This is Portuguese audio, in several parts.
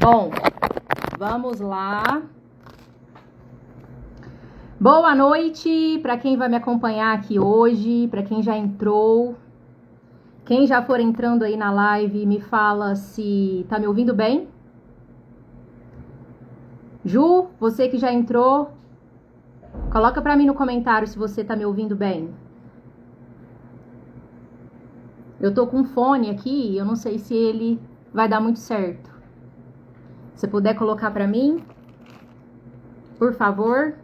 Bom, vamos lá. Boa noite para quem vai me acompanhar aqui hoje, para quem já entrou. Quem já for entrando aí na live, me fala se tá me ouvindo bem. Ju, você que já entrou, coloca para mim no comentário se você tá me ouvindo bem. Eu tô com fone aqui e eu não sei se ele vai dar muito certo. Se puder colocar para mim, por favor.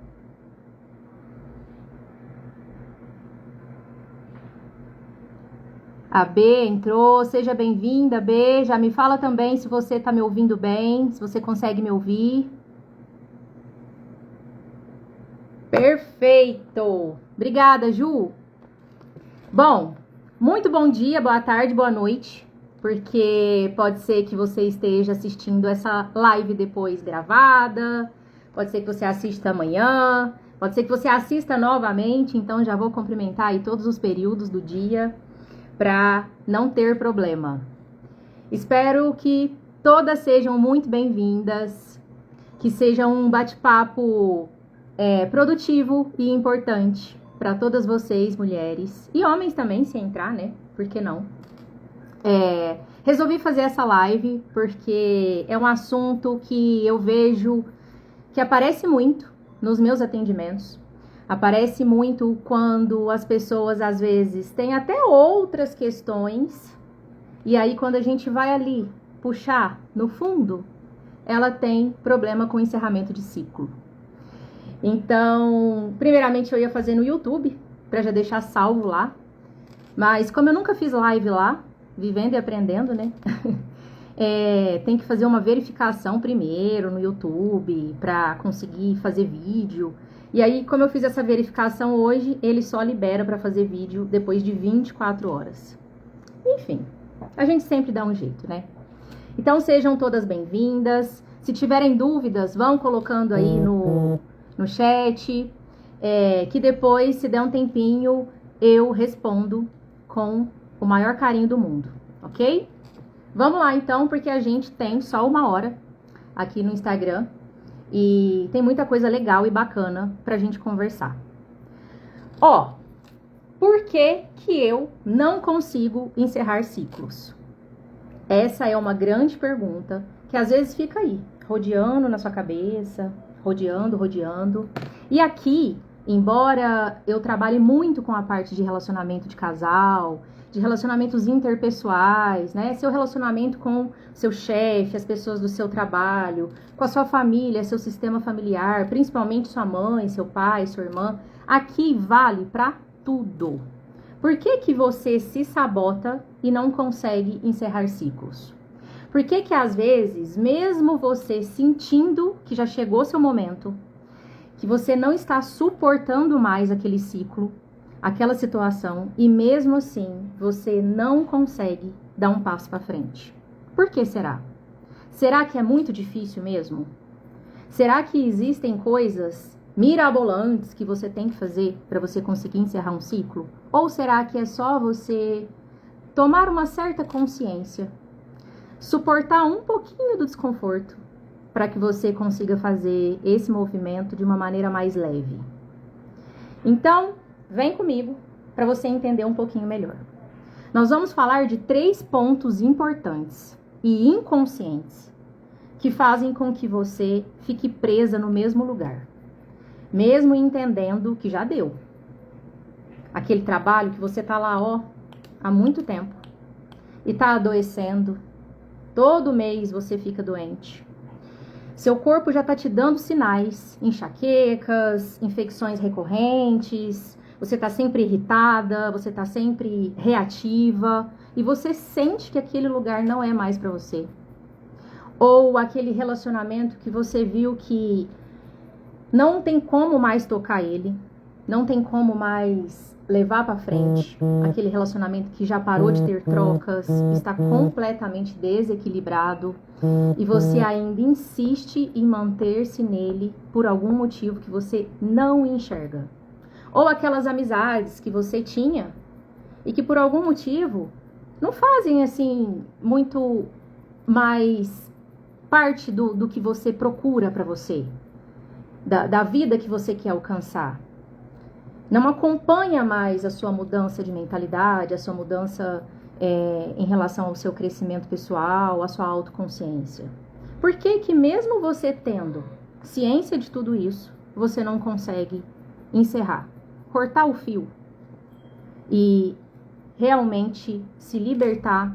A B entrou, seja bem-vinda, B. Já me fala também se você tá me ouvindo bem, se você consegue me ouvir. Perfeito! Obrigada, Ju. Bom, muito bom dia, boa tarde, boa noite, porque pode ser que você esteja assistindo essa live depois gravada, pode ser que você assista amanhã, pode ser que você assista novamente, então já vou cumprimentar aí todos os períodos do dia para não ter problema. Espero que todas sejam muito bem-vindas, que seja um bate-papo produtivo e importante para todas vocês, mulheres, e homens também, se entrar, né? Por que não? Resolvi fazer essa live porque é um assunto que eu vejo que aparece muito nos meus atendimentos. Aparece muito quando as pessoas, às vezes, têm até outras questões. E aí, quando a gente vai ali puxar no fundo, ela tem problema com encerramento de ciclo. Então, primeiramente eu ia fazer no YouTube, para já deixar salvo lá. Mas como eu nunca fiz live lá, vivendo e aprendendo, né? Tem que fazer uma verificação primeiro no YouTube, para conseguir fazer vídeo. E aí, como eu fiz essa verificação hoje, ele só libera para fazer vídeo depois de 24 horas. Enfim, a gente sempre dá um jeito, né? Então, sejam todas bem-vindas. Se tiverem dúvidas, vão colocando aí no chat, que depois, se der um tempinho, eu respondo com o maior carinho do mundo, ok? Vamos lá, então, porque a gente tem só 1 hora aqui no Instagram. E tem muita coisa legal e bacana pra gente conversar. Por que que eu não consigo encerrar ciclos? Essa é uma grande pergunta que às vezes fica aí, rodeando na sua cabeça, rodeando. E aqui, embora eu trabalhe muito com a parte de relacionamento de casal, de relacionamentos interpessoais, né? Seu relacionamento com seu chefe, as pessoas do seu trabalho, com a sua família, seu sistema familiar, principalmente sua mãe, seu pai, sua irmã. Aqui vale para tudo. Por que que você se sabota e não consegue encerrar ciclos? Por que que às vezes, mesmo você sentindo que já chegou seu momento, que você não está suportando mais aquele ciclo, aquela situação, e mesmo assim você não consegue dar um passo para frente? Por que será? Será que é muito difícil mesmo? Será que existem coisas mirabolantes que você tem que fazer para você conseguir encerrar um ciclo? Ou será que é só você tomar uma certa consciência, suportar um pouquinho do desconforto para que você consiga fazer esse movimento de uma maneira mais leve? Então, vem comigo para você entender um pouquinho melhor. Nós vamos falar de 3 pontos importantes e inconscientes que fazem com que você fique presa no mesmo lugar, mesmo entendendo que já deu. Aquele trabalho que você tá lá, há muito tempo e tá adoecendo. Todo mês você fica doente. Seu corpo já tá te dando sinais, enxaquecas, infecções recorrentes. Você tá sempre irritada, você tá sempre reativa e você sente que aquele lugar não é mais para você. Ou aquele relacionamento que você viu que não tem como mais tocar ele, não tem como mais levar para frente. Aquele relacionamento que já parou de ter trocas, está completamente desequilibrado e você ainda insiste em manter-se nele por algum motivo que você não enxerga. Ou aquelas amizades que você tinha e que por algum motivo não fazem assim muito mais parte do que você procura para você, da vida que você quer alcançar. Não acompanha mais a sua mudança de mentalidade, a sua mudança em relação ao seu crescimento pessoal, a sua autoconsciência. Por que que mesmo você tendo ciência de tudo isso, você não consegue encerrar, cortar o fio e realmente se libertar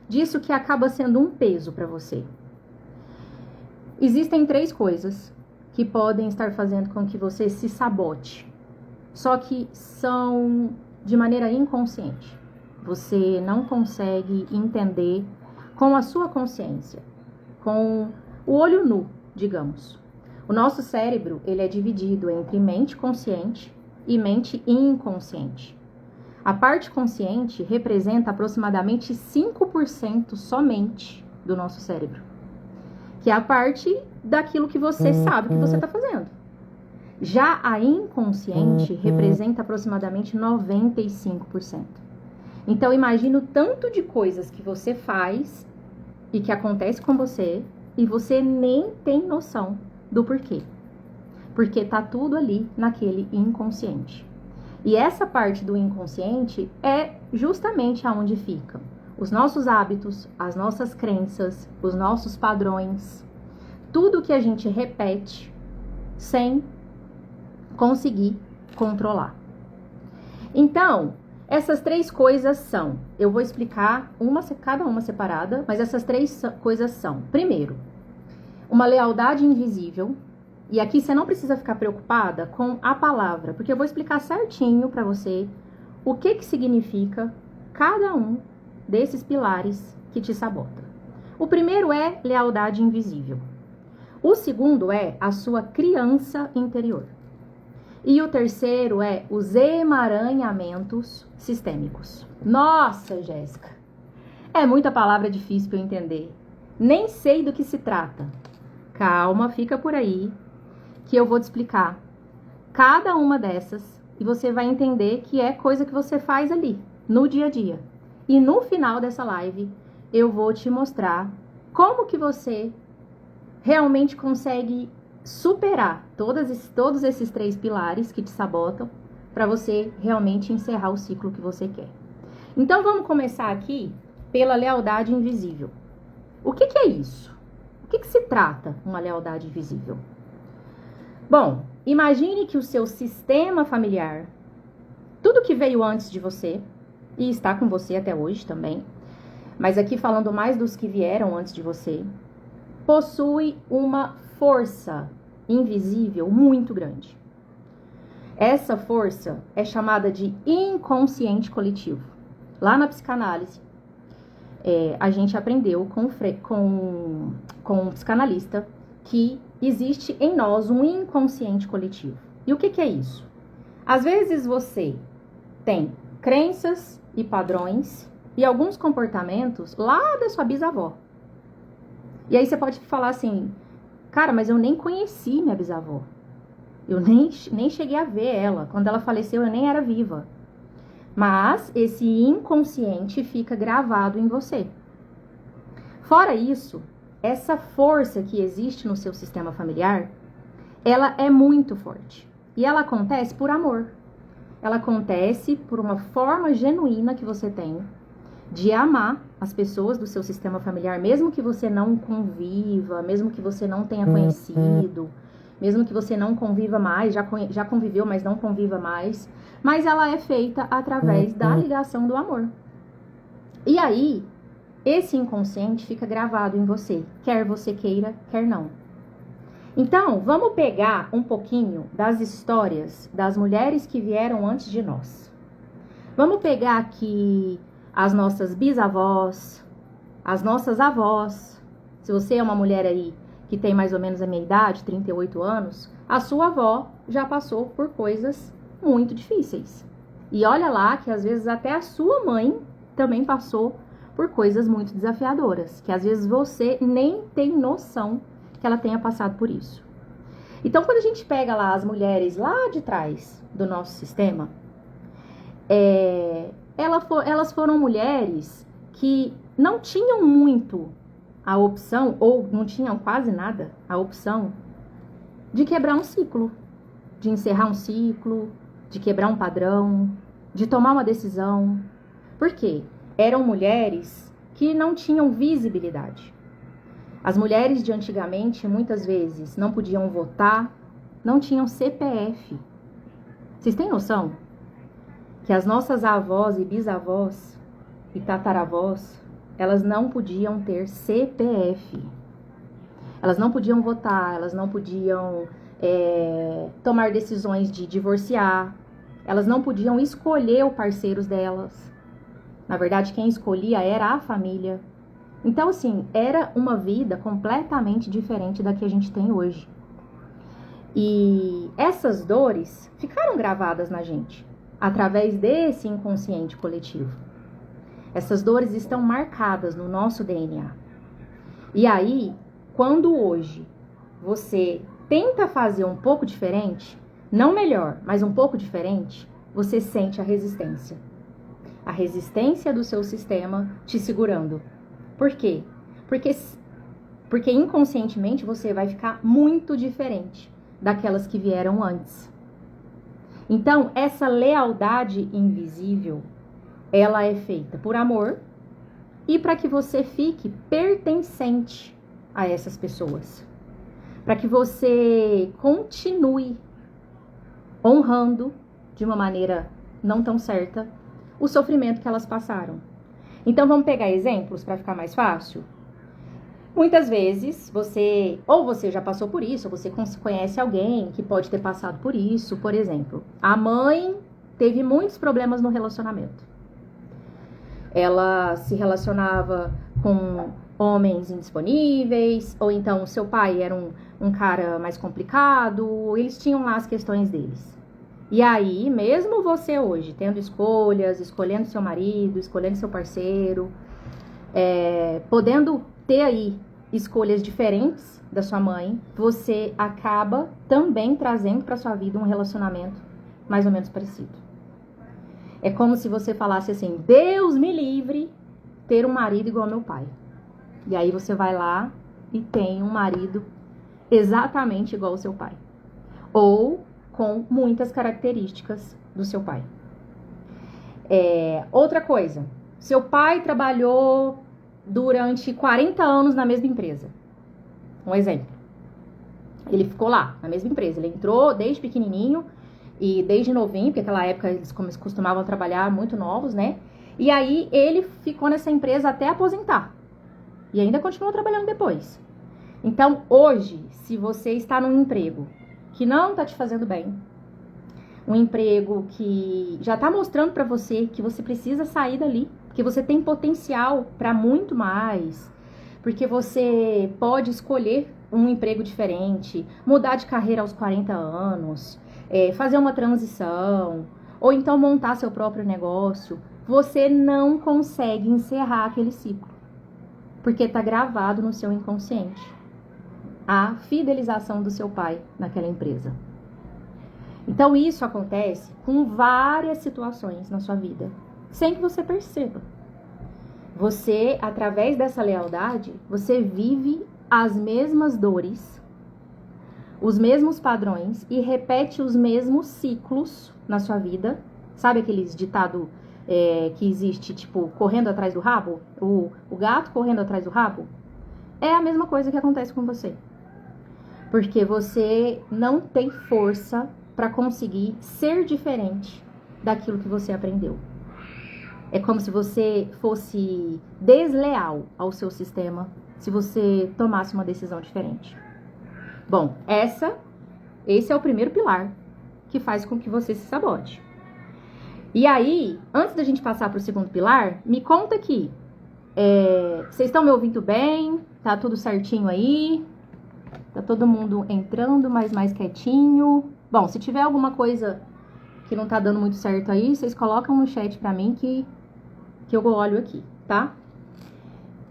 disso que acaba sendo um peso para você? Existem 3 coisas que podem estar fazendo com que você se sabote, só que são de maneira inconsciente. Você não consegue entender com a sua consciência, com o olho nu, digamos. O nosso cérebro, ele é dividido entre mente consciente e mente inconsciente. A parte consciente representa aproximadamente 5% somente do nosso cérebro, que é a parte daquilo que você sabe que você está fazendo. Já a inconsciente representa aproximadamente 95%. Então, imagina o tanto de coisas que você faz e que acontece com você e você nem tem noção do porquê. Porque tá tudo ali naquele inconsciente. E essa parte do inconsciente é justamente aonde ficam os nossos hábitos, as nossas crenças, os nossos padrões, tudo que a gente repete sem conseguir controlar. Então, essas 3 coisas são, eu vou explicar cada uma separada, mas essas 3 coisas são, primeiro, uma lealdade invisível. E aqui você não precisa ficar preocupada com a palavra, porque eu vou explicar certinho para você o que significa cada um desses pilares que te sabota. O primeiro é lealdade invisível. O segundo é a sua criança interior. E o terceiro é os emaranhamentos sistêmicos. Nossa, Jéssica, é muita palavra difícil para eu entender. Nem sei do que se trata. Calma, fica por aí, que eu vou te explicar cada uma dessas e você vai entender que é coisa que você faz ali, no dia a dia. E no final dessa live, eu vou te mostrar como que você realmente consegue superar todos esses 3 pilares que te sabotam para você realmente encerrar o ciclo que você quer. Então, vamos começar aqui pela lealdade invisível. O que é isso? O que se trata uma lealdade invisível? Bom, imagine que o seu sistema familiar, tudo que veio antes de você, e está com você até hoje também, mas aqui falando mais dos que vieram antes de você, possui uma força invisível muito grande. Essa força é chamada de inconsciente coletivo. Lá na psicanálise, a gente aprendeu com um psicanalista que existe em nós um inconsciente coletivo. E o que é isso? Às vezes você tem crenças e padrões e alguns comportamentos lá da sua bisavó. E aí você pode falar assim, cara, mas eu nem conheci minha bisavó. Eu nem cheguei a ver ela. Quando ela faleceu, eu nem era viva. Mas esse inconsciente fica gravado em você. Fora isso, essa força que existe no seu sistema familiar, ela é muito forte. E ela acontece por amor. Ela acontece por uma forma genuína que você tem de amar as pessoas do seu sistema familiar, mesmo que você não conviva, mesmo que você não tenha conhecido, mesmo que você não conviva mais, já conviveu, mas não conviva mais. Mas ela é feita através da ligação do amor. E aí, esse inconsciente fica gravado em você, quer você queira, quer não. Então, vamos pegar um pouquinho das histórias das mulheres que vieram antes de nós. Vamos pegar aqui as nossas bisavós, as nossas avós. Se você é uma mulher aí que tem mais ou menos a minha idade, 38 anos, a sua avó já passou por coisas muito difíceis. E olha lá que às vezes até a sua mãe também passou por coisas muito desafiadoras, que às vezes você nem tem noção que ela tenha passado por isso. Então, quando a gente pega lá as mulheres lá de trás do nosso sistema, elas foram mulheres que não tinham muito a opção, ou não tinham quase nada, a opção de quebrar um ciclo, de encerrar um ciclo, de quebrar um padrão, de tomar uma decisão. Por quê? Eram mulheres que não tinham visibilidade. As mulheres de antigamente, muitas vezes, não podiam votar, não tinham CPF. Vocês têm noção que as nossas avós e bisavós e tataravós, elas não podiam ter CPF. Elas não podiam votar, elas não podiam tomar decisões de divorciar, elas não podiam escolher os parceiros delas. Na verdade, quem escolhia era a família. Então, assim, era uma vida completamente diferente da que a gente tem hoje. E essas dores ficaram gravadas na gente, através desse inconsciente coletivo. Essas dores estão marcadas no nosso DNA. E aí, quando hoje você tenta fazer um pouco diferente, não melhor, mas um pouco diferente, você sente a resistência. A resistência do seu sistema te segurando. Por quê? Porque inconscientemente você vai ficar muito diferente daquelas que vieram antes. Então, essa lealdade invisível, ela é feita por amor e para que você fique pertencente a essas pessoas. Para que você continue honrando, de uma maneira não tão certa, o sofrimento que elas passaram. Então, vamos pegar exemplos para ficar mais fácil? Muitas vezes, você já passou por isso, ou você conhece alguém que pode ter passado por isso. Por exemplo, a mãe teve muitos problemas no relacionamento. Ela se relacionava com homens indisponíveis, ou então seu pai era um cara mais complicado, eles tinham lá as questões deles. E aí, mesmo você hoje, tendo escolhas, escolhendo seu marido, escolhendo seu parceiro, podendo ter aí escolhas diferentes da sua mãe, você acaba também trazendo para sua vida um relacionamento mais ou menos parecido. É como se você falasse assim: Deus me livre ter um marido igual ao meu pai. E aí você vai lá e tem um marido exatamente igual ao seu pai. Ou com muitas características do seu pai. Outra coisa, seu pai trabalhou durante 40 anos na mesma empresa. Um exemplo. Ele ficou lá, na mesma empresa. Ele entrou desde pequenininho e desde novinho, porque naquela época eles costumavam trabalhar muito novos, né? E aí ele ficou nessa empresa até aposentar. E ainda continuou trabalhando depois. Então, hoje, se você está num emprego que não está te fazendo bem, um emprego que já está mostrando para você que você precisa sair dali, que você tem potencial para muito mais, porque você pode escolher um emprego diferente, mudar de carreira aos 40 anos, fazer uma transição, ou então montar seu próprio negócio, você não consegue encerrar aquele ciclo, porque está gravado no seu inconsciente a fidelização do seu pai naquela empresa. Então isso acontece com várias situações na sua vida, sem que você perceba. Você, através dessa lealdade, você vive as mesmas dores, os mesmos padrões e repete os mesmos ciclos na sua vida. Sabe aqueles ditado que existe, tipo, correndo atrás do rabo? O gato correndo atrás do rabo? É a mesma coisa que acontece com você. Porque você não tem força para conseguir ser diferente daquilo que você aprendeu. É como se você fosse desleal ao seu sistema se você tomasse uma decisão diferente. Bom, esse é o primeiro pilar que faz com que você se sabote. E aí, antes da gente passar para o segundo pilar, me conta aqui. Vocês estão me ouvindo bem? Tá tudo certinho aí? Tá todo mundo entrando, mas mais quietinho? Bom, se tiver alguma coisa que não tá dando muito certo aí, vocês colocam no chat pra mim que eu olho aqui, tá?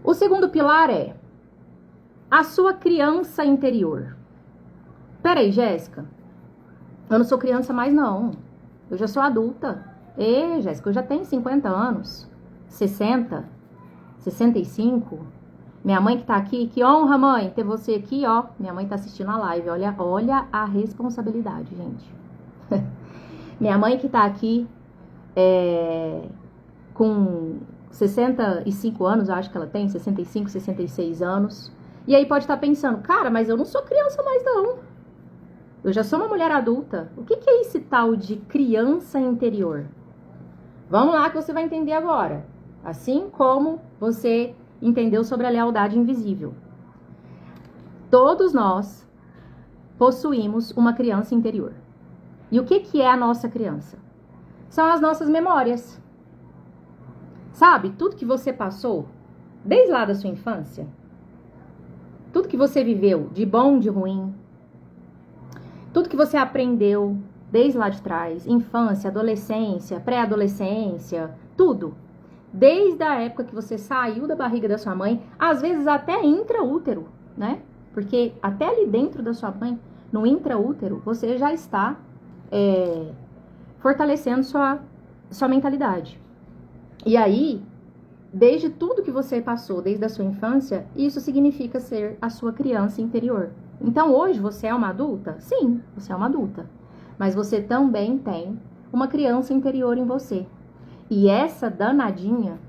O segundo pilar é a sua criança interior. Peraí, Jéssica, eu não sou criança mais não. Eu já sou adulta. Jéssica, eu já tenho 50 anos, 60, 65. Minha mãe que tá aqui, que honra, mãe, ter você aqui, ó. Minha mãe tá assistindo a live, olha a responsabilidade, gente. Minha mãe que tá aqui, com 65 anos, eu acho que ela tem, 65, 66 anos. E aí pode estar pensando, cara, mas eu não sou criança mais não. Eu já sou uma mulher adulta. O que é esse tal de criança interior? Vamos lá que você vai entender agora. Assim como você entendeu sobre a lealdade invisível. Todos nós possuímos uma criança interior. E o que é a nossa criança? São as nossas memórias. Sabe, tudo que você passou, desde lá da sua infância, tudo que você viveu, de bom, de ruim, tudo que você aprendeu desde lá de trás, infância, adolescência, pré-adolescência, tudo. Desde a época que você saiu da barriga da sua mãe, às vezes até intraútero, né? Porque até ali dentro da sua mãe, no intraútero, você já está fortalecendo sua mentalidade. E aí, desde tudo que você passou, desde a sua infância, isso significa ser a sua criança interior. Então, hoje, você é uma adulta? Sim, você é uma adulta. Mas você também tem uma criança interior em você. E essa danadinha,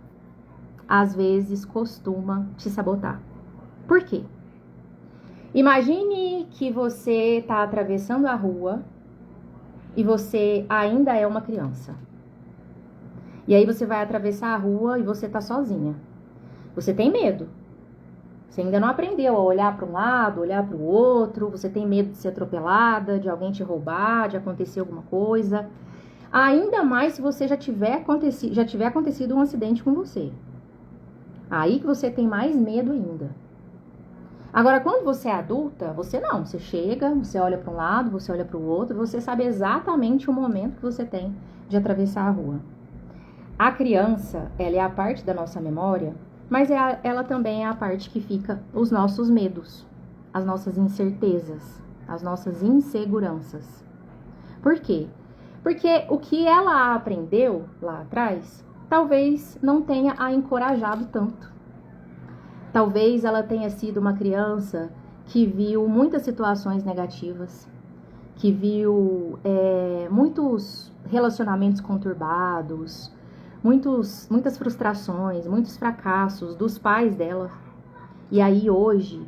às vezes, costuma te sabotar. Por quê? Imagine que você está atravessando a rua e você ainda é uma criança. E aí você vai atravessar a rua e você tá sozinha. Você tem medo. Você ainda não aprendeu a olhar para um lado, olhar para o outro. Você tem medo de ser atropelada, de alguém te roubar, de acontecer alguma coisa. Ainda mais se você já tiver acontecido um acidente com você. Aí que você tem mais medo ainda. Agora, quando você é adulta, você não. Você chega, você olha para um lado, você olha para o outro. Você sabe exatamente o momento que você tem de atravessar a rua. A criança, ela é a parte da nossa memória, mas ela também é a parte que fica os nossos medos, as nossas incertezas, as nossas inseguranças. Por quê? Porque o que ela aprendeu lá atrás, talvez não tenha a encorajado tanto. Talvez ela tenha sido uma criança que viu muitas situações negativas, que viu muitos relacionamentos conturbados, muitas frustrações, muitos fracassos dos pais dela. E aí hoje,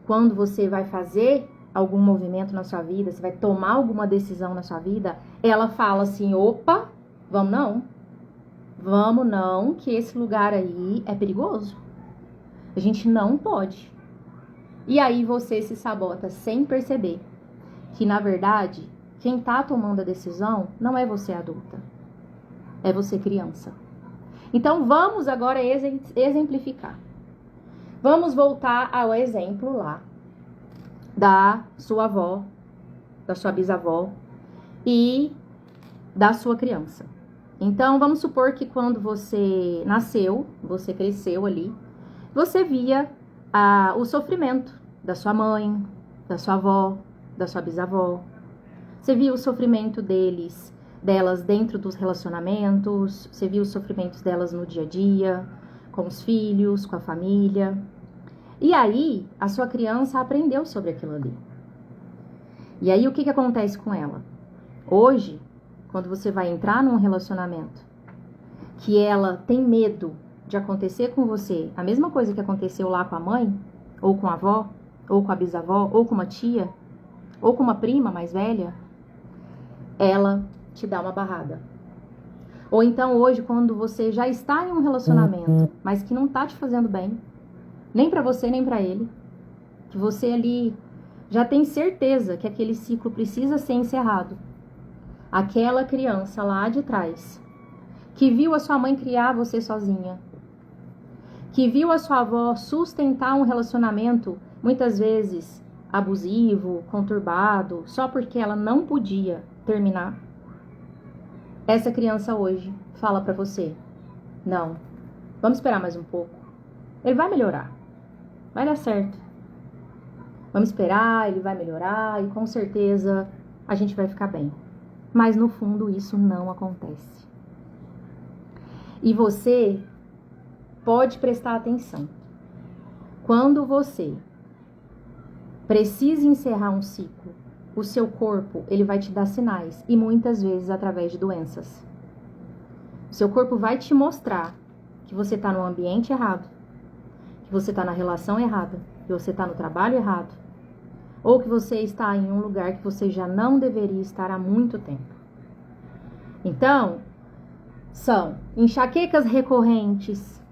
quando você vai fazer algum movimento na sua vida, você vai tomar alguma decisão na sua vida, ela fala assim, opa, vamos não, que esse lugar aí é perigoso. A gente não pode. E aí você se sabota sem perceber que, na verdade, quem tá tomando a decisão não é você adulta. É você criança. Então, vamos agora exemplificar. Vamos voltar ao exemplo lá da sua avó, da sua bisavó e da sua criança. Então, vamos supor que quando você nasceu, você cresceu ali, você via o sofrimento da sua mãe, da sua avó, da sua bisavó. Você via o sofrimento delas dentro dos relacionamentos, você viu os sofrimentos delas no dia a dia, com os filhos, com a família. E aí, a sua criança aprendeu sobre aquilo ali. E aí, o que acontece com ela? Hoje, quando você vai entrar num relacionamento que ela tem medo de acontecer com você a mesma coisa que aconteceu lá com a mãe, ou com a avó, ou com a bisavó, ou com uma tia, ou com uma prima mais velha, ela te dá uma barrada. Ou então hoje, quando você já está em um relacionamento, mas que não tá te fazendo bem, nem pra você, nem pra ele, que você ali já tem certeza que aquele ciclo precisa ser encerrado. Aquela criança lá de trás, que viu a sua mãe criar você sozinha, que viu a sua avó sustentar um relacionamento, muitas vezes abusivo, conturbado, só porque ela não podia terminar. Essa criança hoje fala pra você, não, vamos esperar mais um pouco. Ele vai melhorar, vai dar certo. Vamos esperar, ele vai melhorar e com certeza a gente vai ficar bem. Mas no fundo isso não acontece. E você pode prestar atenção. Quando você precisa encerrar um ciclo, o seu corpo, ele vai te dar sinais, e muitas vezes através de doenças. O seu corpo vai te mostrar que você está no ambiente errado, que você está na relação errada, que você está no trabalho errado, ou que você está em um lugar que você já não deveria estar há muito tempo. Então, são enxaquecas recorrentes.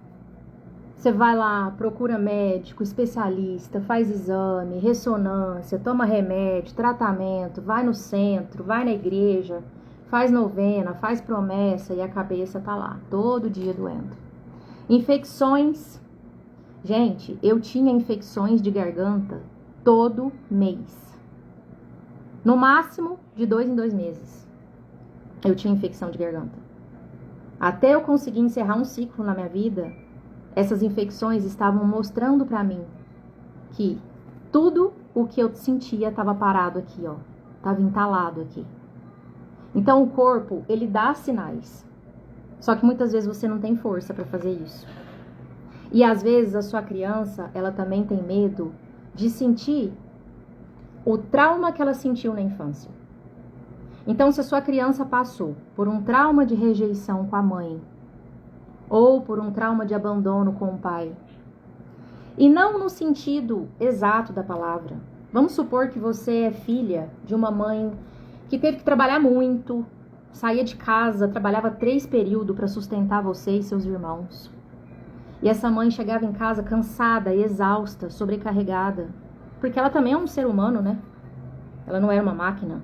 Você vai lá, procura médico, especialista, faz exame, ressonância, toma remédio, tratamento, vai no centro, vai na igreja, faz novena, faz promessa e a cabeça tá lá, todo dia doendo. Infecções. Gente, eu tinha infecções de garganta todo mês. No máximo, de 2 em 2 meses. Eu tinha infecção de garganta. Até eu conseguir encerrar um ciclo na minha vida, essas infecções estavam mostrando pra mim que tudo o que eu sentia estava parado aqui, ó. Estava entalado aqui. Então o corpo, ele dá sinais. Só que muitas vezes você não tem força para fazer isso. E às vezes a sua criança, ela também tem medo de sentir o trauma que ela sentiu na infância. Então, se a sua criança passou por um trauma de rejeição com a mãe, ou por um trauma de abandono com o pai, e não no sentido exato da palavra. Vamos supor que você é filha de uma mãe que teve que trabalhar muito, saía de casa, trabalhava 3 períodos para sustentar você e seus irmãos. E essa mãe chegava em casa cansada, exausta, sobrecarregada, porque ela também é um ser humano, né? Ela não era uma máquina.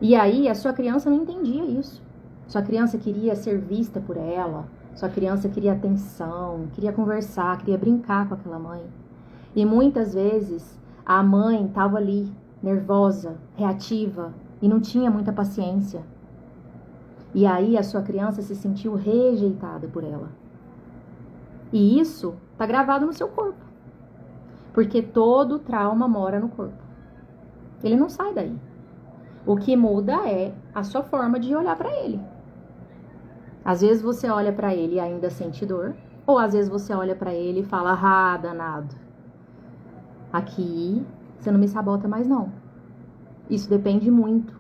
E aí a sua criança não entendia isso. Sua criança queria ser vista por ela, sua criança queria atenção, queria conversar, queria brincar com aquela mãe. E muitas vezes a mãe estava ali, nervosa, reativa, e não tinha muita paciência. E aí a sua criança se sentiu rejeitada por ela. E isso está gravado no seu corpo. Porque todo trauma mora no corpo. Ele não sai daí. O que muda é a sua forma de olhar para ele. Às vezes você olha para ele e ainda sente dor, ou às vezes você olha para ele e fala, ah, danado, aqui você não me sabota mais não. Isso depende muito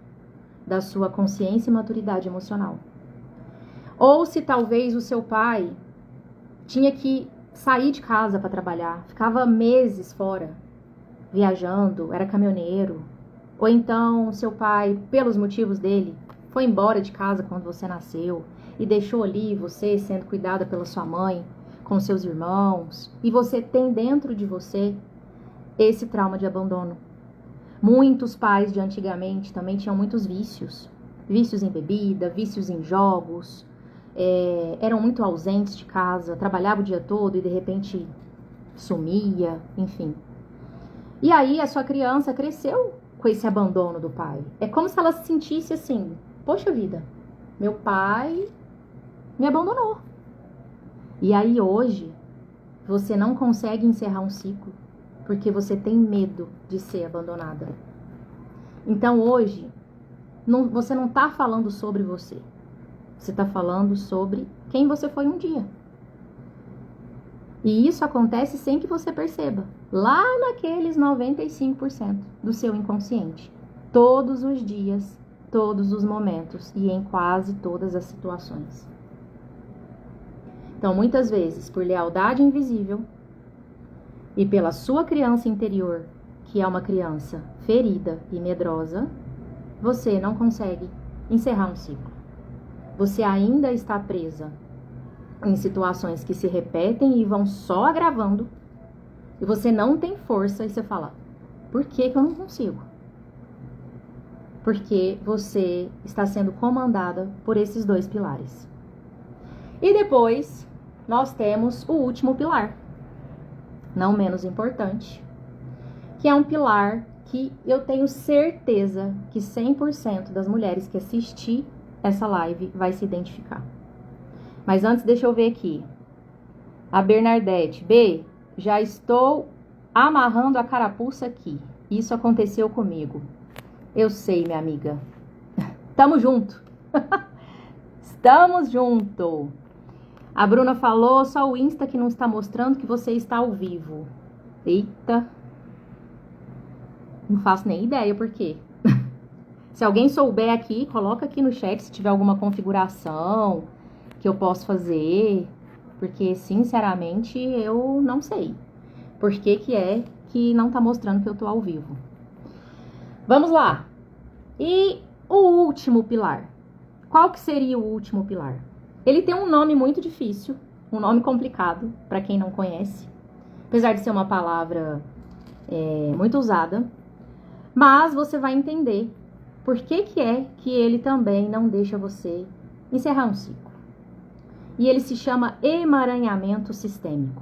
da sua consciência e maturidade emocional. Ou se talvez o seu pai tinha que sair de casa para trabalhar, ficava meses fora, viajando, era caminhoneiro. Ou então seu pai, pelos motivos dele, foi embora de casa quando você nasceu e deixou ali você sendo cuidada pela sua mãe, com seus irmãos, e você tem dentro de você esse trauma de abandono. Muitos pais de antigamente também tinham muitos vícios. Vícios em bebida, vícios em jogos, eram muito ausentes de casa, trabalhavam o dia todo e de repente sumia, enfim. E aí a sua criança cresceu com esse abandono do pai. É como se ela se sentisse assim, poxa vida, meu pai me abandonou. E aí hoje você não consegue encerrar um ciclo porque você tem medo de ser abandonada. Então hoje você não está falando sobre você. Você está falando sobre quem você foi um dia. E isso acontece sem que você perceba. Lá naqueles 95% do seu inconsciente. Todos os dias, todos os momentos e em quase todas as situações. Então, muitas vezes, por lealdade invisível e pela sua criança interior, que é uma criança ferida e medrosa, você não consegue encerrar um ciclo. Você ainda está presa em situações que se repetem e vão só agravando, e você não tem força e você fala, por que eu não consigo? Porque você está sendo comandada por esses 2 pilares. E depois nós temos o último pilar, não menos importante, que é um pilar que eu tenho certeza que 100% das mulheres que assistir essa live vai se identificar. Mas antes, deixa eu ver aqui. A Bernadette. B, já estou amarrando a carapuça aqui. Isso aconteceu comigo. Eu sei, minha amiga. Tamo junto. Estamos junto. A Bruna falou, só o Insta que não está mostrando que você está ao vivo. Eita. Não faço nem ideia por quê. Se alguém souber aqui, coloca aqui no chat se tiver alguma configuração que eu posso fazer. Porque, sinceramente, eu não sei por que que é que não tá mostrando que eu tô ao vivo. Vamos lá. E o último pilar. Qual que seria o último pilar? Ele tem um nome muito difícil, um nome complicado, para quem não conhece. Apesar de ser uma palavra muito usada. Mas você vai entender por que que é que ele também não deixa você encerrar um ciclo. E ele se chama emaranhamento sistêmico.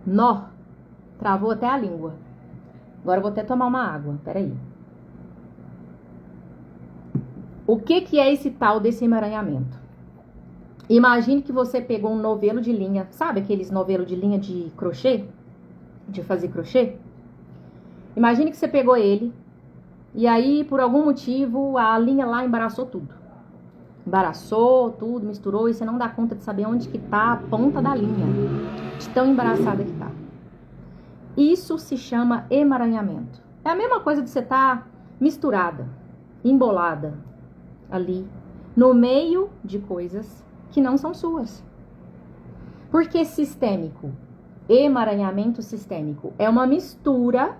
Nó. Travou até a língua. Agora eu vou até tomar uma água. Peraí. O que que é esse tal desse emaranhamento? Imagine que você pegou um novelo de linha. Sabe aqueles novelos de linha de crochê? De fazer crochê? Imagine que você pegou ele. E aí, por algum motivo, a linha lá embaraçou tudo. Embaraçou tudo, misturou. E você não dá conta de saber onde que tá a ponta da linha. De tão embaraçada que tá. Isso se chama emaranhamento. É a mesma coisa de você estar misturada, embolada ali, no meio de coisas que não são suas. Porque sistêmico, emaranhamento sistêmico, é uma mistura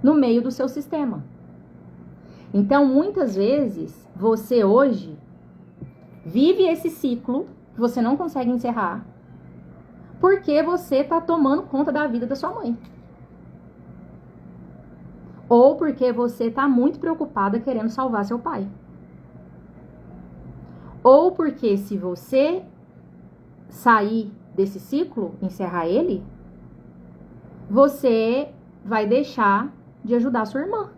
no meio do seu sistema. Então, muitas vezes, você hoje vive esse ciclo que você não consegue encerrar, porque você está tomando conta da vida da sua mãe. Ou porque você está muito preocupada querendo salvar seu pai. Ou porque se você sair desse ciclo, encerrar ele, você vai deixar de ajudar sua irmã.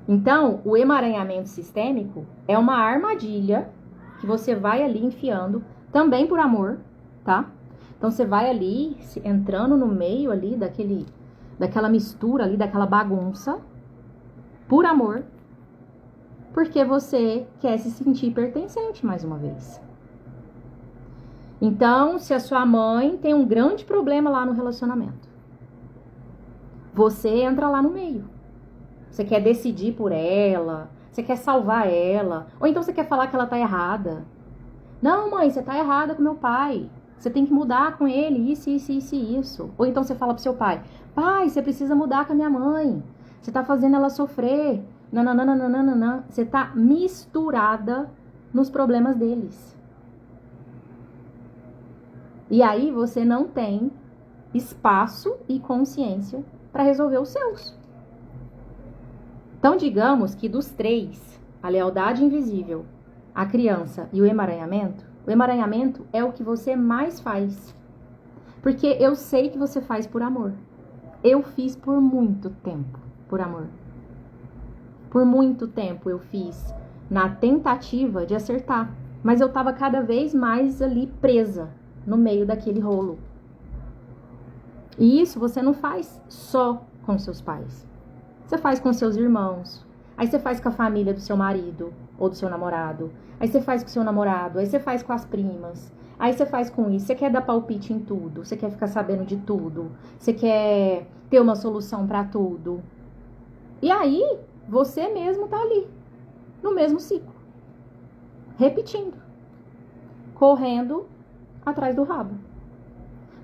Então, o emaranhamento sistêmico é uma armadilha que você vai ali enfiando, também por amor, tá? Então, você vai ali entrando no meio ali daquela mistura ali, daquela bagunça, por amor, porque você quer se sentir pertencente mais uma vez. Então, se a sua mãe tem um grande problema lá no relacionamento, você entra lá no meio. Você quer decidir por ela, você quer salvar ela, ou então você quer falar que ela tá errada. Não, mãe, você tá errada com meu pai. Você tem que mudar com ele, isso, isso, isso e isso. Ou então você fala pro seu pai, pai, você precisa mudar com a minha mãe. Você tá fazendo ela sofrer. Nananana. Você tá misturada nos problemas deles. E aí você não tem espaço e consciência para resolver os seus. Então, digamos que dos três, a lealdade invisível, a criança e o emaranhamento é o que você mais faz. Porque eu sei que você faz por amor. Eu fiz por muito tempo por amor. Por muito tempo eu fiz na tentativa de acertar. Mas eu tava cada vez mais ali presa no meio daquele rolo. E isso você não faz só com seus pais. Você faz com seus irmãos. Aí você faz com a família do seu marido ou do seu namorado. Aí você faz com o seu namorado. Aí você faz com as primas. Aí você faz com isso. Você quer dar palpite em tudo. Você quer ficar sabendo de tudo. Você quer ter uma solução pra tudo. E aí, você mesmo tá ali. No mesmo ciclo. Repetindo. Correndo atrás do rabo.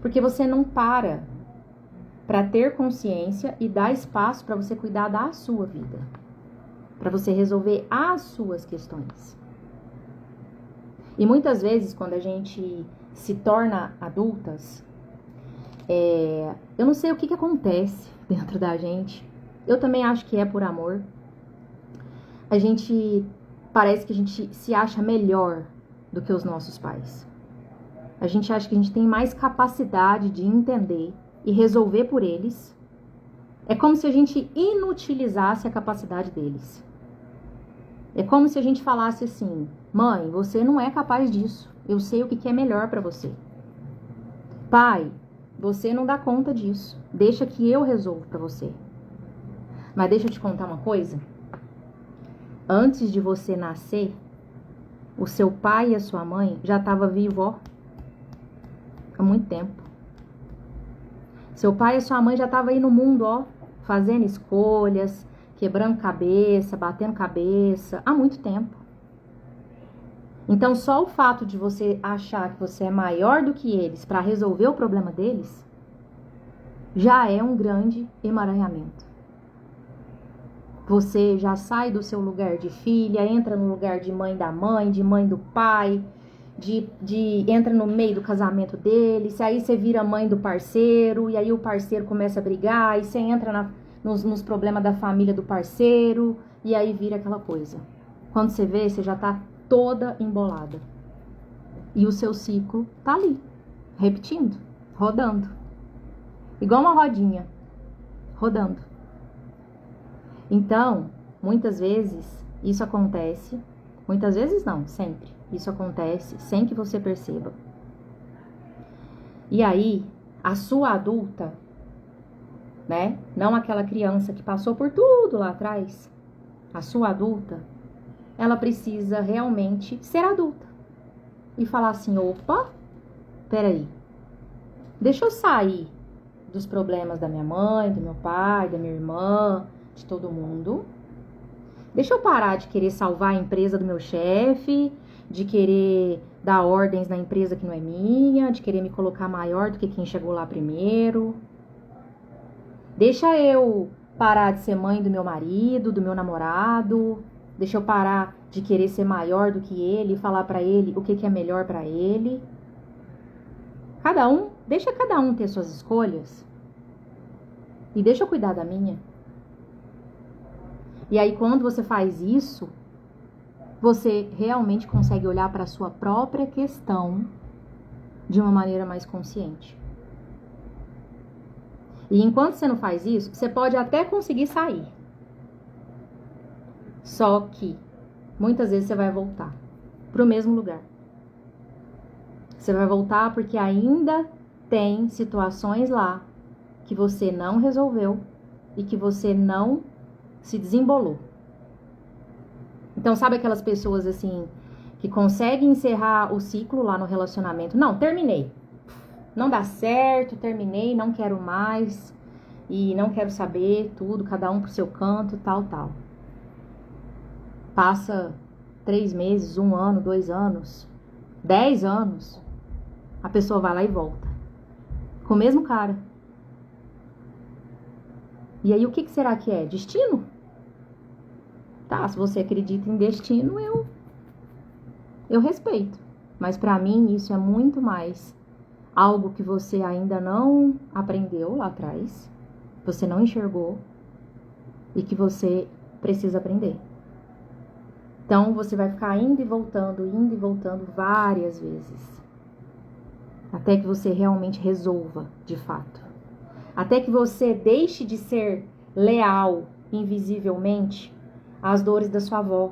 Porque você não para ter consciência e dar espaço para você cuidar da sua vida. Para você resolver as suas questões. E muitas vezes, quando a gente se torna adultas, eu não sei o que acontece dentro da gente. Eu também acho que é por amor. Parece que a gente se acha melhor do que os nossos pais. A gente acha que a gente tem mais capacidade de entender e resolver por eles. É como se a gente inutilizasse a capacidade deles. É como se a gente falasse assim, mãe, você não é capaz disso. Eu sei o que é melhor para você. Pai, você não dá conta disso. Deixa que eu resolvo para você. Mas deixa eu te contar uma coisa. Antes de você nascer, o seu pai e a sua mãe já estavam vivos, ó, há muito tempo. Seu pai e sua mãe já estavam aí no mundo, ó, fazendo escolhas, quebrando cabeça, batendo cabeça, há muito tempo. Então, só o fato de você achar que você é maior do que eles para resolver o problema deles, já é um grande emaranhamento. Você já sai do seu lugar de filha, entra no lugar de mãe da mãe, de mãe do pai, entra no meio do casamento deles, aí você vira mãe do parceiro, e aí o parceiro começa a brigar, e você entra nos problemas da família do parceiro, e aí vira aquela coisa. Quando você vê, você já tá toda embolada. E o seu ciclo tá ali, repetindo, rodando. Igual uma rodinha, rodando. Então, muitas vezes, isso acontece, muitas vezes não, sempre. Isso acontece sem que você perceba. E aí, a sua adulta, né? Não aquela criança que passou por tudo lá atrás. A sua adulta, ela precisa realmente ser adulta. E falar assim, opa, peraí. Deixa eu sair dos problemas da minha mãe, do meu pai, da minha irmã, de todo mundo. Deixa eu parar de querer salvar a empresa do meu chefe, de querer dar ordens na empresa que não é minha, de querer me colocar maior do que quem chegou lá primeiro. Deixa eu parar de ser mãe do meu marido, do meu namorado. Deixa eu parar de querer ser maior do que ele e falar pra ele o que é melhor pra ele. Deixa cada um ter suas escolhas. E deixa eu cuidar da minha. E aí, quando você faz isso, você realmente consegue olhar para a sua própria questão de uma maneira mais consciente. E enquanto você não faz isso, você pode até conseguir sair. Só que, muitas vezes você vai voltar para o mesmo lugar. Você vai voltar porque ainda tem situações lá que você não resolveu e que você não se desembolou. Então, sabe aquelas pessoas assim que conseguem encerrar o ciclo lá no relacionamento? Não, terminei. Não dá certo, terminei, não quero mais e não quero saber tudo, cada um pro seu canto, tal. Passa 3 meses, 1 ano, 2 anos, 10 anos, a pessoa vai lá e volta. Com o mesmo cara. E aí, o que será que é? Destino? Tá, se você acredita em destino, eu respeito. Mas pra mim, isso é muito mais algo que você ainda não aprendeu lá atrás, você não enxergou e que você precisa aprender. Então, você vai ficar indo e voltando várias vezes. Até que você realmente resolva, de fato. Até que você deixe de ser leal, invisivelmente, às dores da sua avó.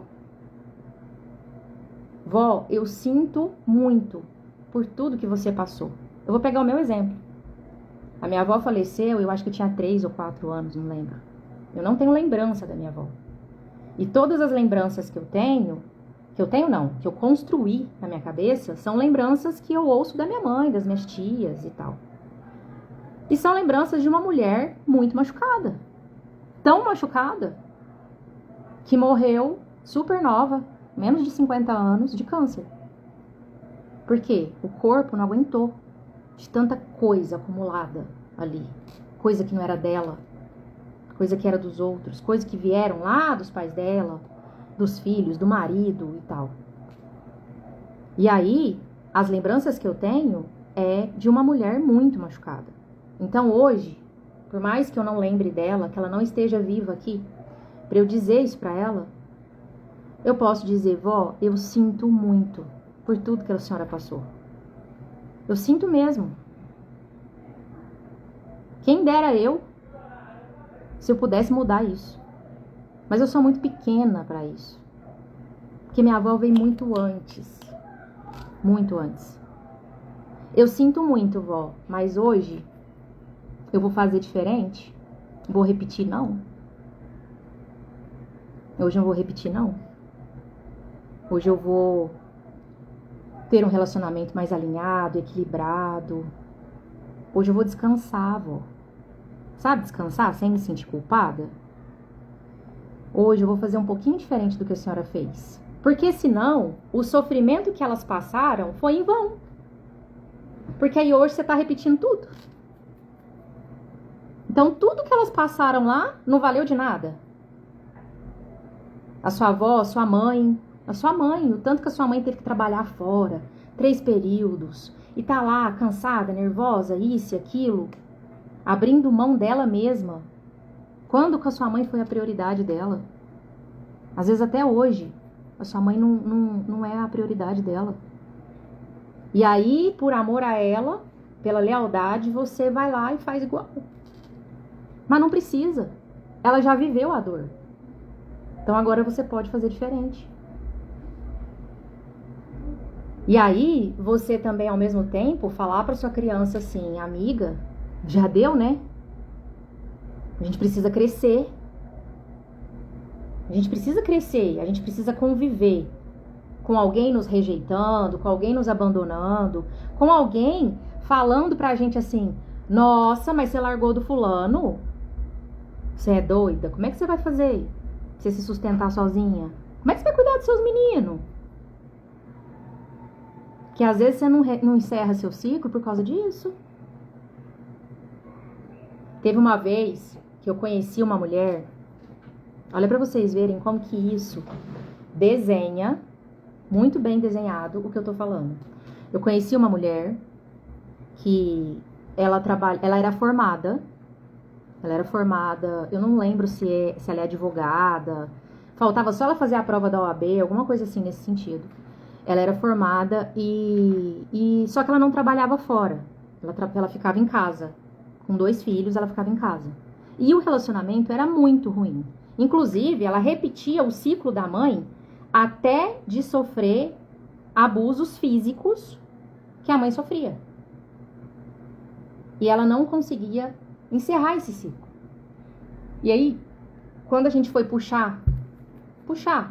Vó, eu sinto muito por tudo que você passou. Eu vou pegar o meu exemplo. A minha avó faleceu, eu acho que eu tinha 3 ou 4 anos, não lembro. Eu não tenho lembrança da minha avó. E todas as lembranças que eu construí na minha cabeça, são lembranças que eu ouço da minha mãe, das minhas tias e tal. E são lembranças de uma mulher muito machucada. Tão machucada que morreu super nova, menos de 50 anos, de câncer. Por quê? O corpo não aguentou de tanta coisa acumulada ali. Coisa que não era dela, coisa que era dos outros, coisa que vieram lá dos pais dela, dos filhos, do marido e tal. E aí, as lembranças que eu tenho é de uma mulher muito machucada. Então hoje, por mais que eu não lembre dela, que ela não esteja viva aqui, para eu dizer isso para ela, eu posso dizer, vó, eu sinto muito por tudo que a senhora passou. Eu sinto mesmo. Quem dera eu, se eu pudesse mudar isso. Mas eu sou muito pequena para isso. Porque minha avó veio muito antes. Muito antes. Eu sinto muito, vó, mas hoje eu vou fazer diferente? Vou repetir, não? Hoje eu não vou repetir, não? Hoje eu vou ter um relacionamento mais alinhado, equilibrado. Hoje eu vou descansar, avó. Sabe descansar sem me sentir culpada? Hoje eu vou fazer um pouquinho diferente do que a senhora fez. Porque senão, o sofrimento que elas passaram foi em vão. Porque aí hoje você tá repetindo tudo. Então, tudo que elas passaram lá não valeu de nada. A sua avó, a sua mãe, o tanto que a sua mãe teve que trabalhar fora, 3 períodos, e tá lá cansada, nervosa, isso e aquilo, abrindo mão dela mesma. Quando que a sua mãe foi a prioridade dela? Às vezes até hoje, a sua mãe não é a prioridade dela. E aí, por amor a ela, pela lealdade, você vai lá e faz igual. Mas não precisa. Ela já viveu a dor. Então agora você pode fazer diferente. E aí, você também, ao mesmo tempo, falar para sua criança assim, amiga, já deu, né? A gente precisa crescer. A gente precisa crescer, a gente precisa conviver com alguém nos rejeitando, com alguém nos abandonando, com alguém falando pra gente assim, nossa, mas você largou do fulano? Você é doida? Como é que você vai fazer? Você se sustentar sozinha? Como é que você vai cuidar dos seus meninos? Que às vezes você não encerra seu ciclo por causa disso. Teve uma vez que eu conheci uma mulher, olha pra vocês verem como que isso desenha, muito bem desenhado, o que eu tô falando. Eu conheci uma mulher que ela era formada, eu não lembro se ela é advogada, faltava só ela fazer a prova da OAB, alguma coisa assim nesse sentido. Ela era formada e só que ela não trabalhava fora, ela ficava em casa, com 2 filhos, ela ficava em casa. E o relacionamento era muito ruim. Inclusive, ela repetia o ciclo da mãe até de sofrer abusos físicos que a mãe sofria. E ela não conseguia encerrar esse ciclo. E aí, quando a gente foi puxar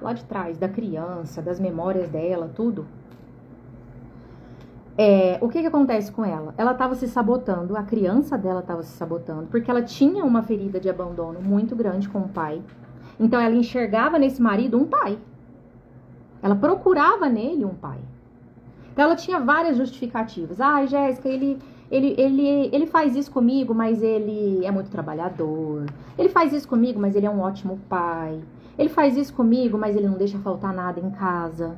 lá de trás, da criança, das memórias dela, tudo, o que acontece com ela? Ela estava se sabotando, a criança dela estava se sabotando, porque ela tinha uma ferida de abandono muito grande com o pai. Então, ela enxergava nesse marido um pai. Ela procurava nele um pai. Então, ela tinha várias justificativas. Ah, Jéssica, ele faz isso comigo, mas ele é muito trabalhador. Ele faz isso comigo, mas ele é um ótimo pai. Ele faz isso comigo, mas ele não deixa faltar nada em casa.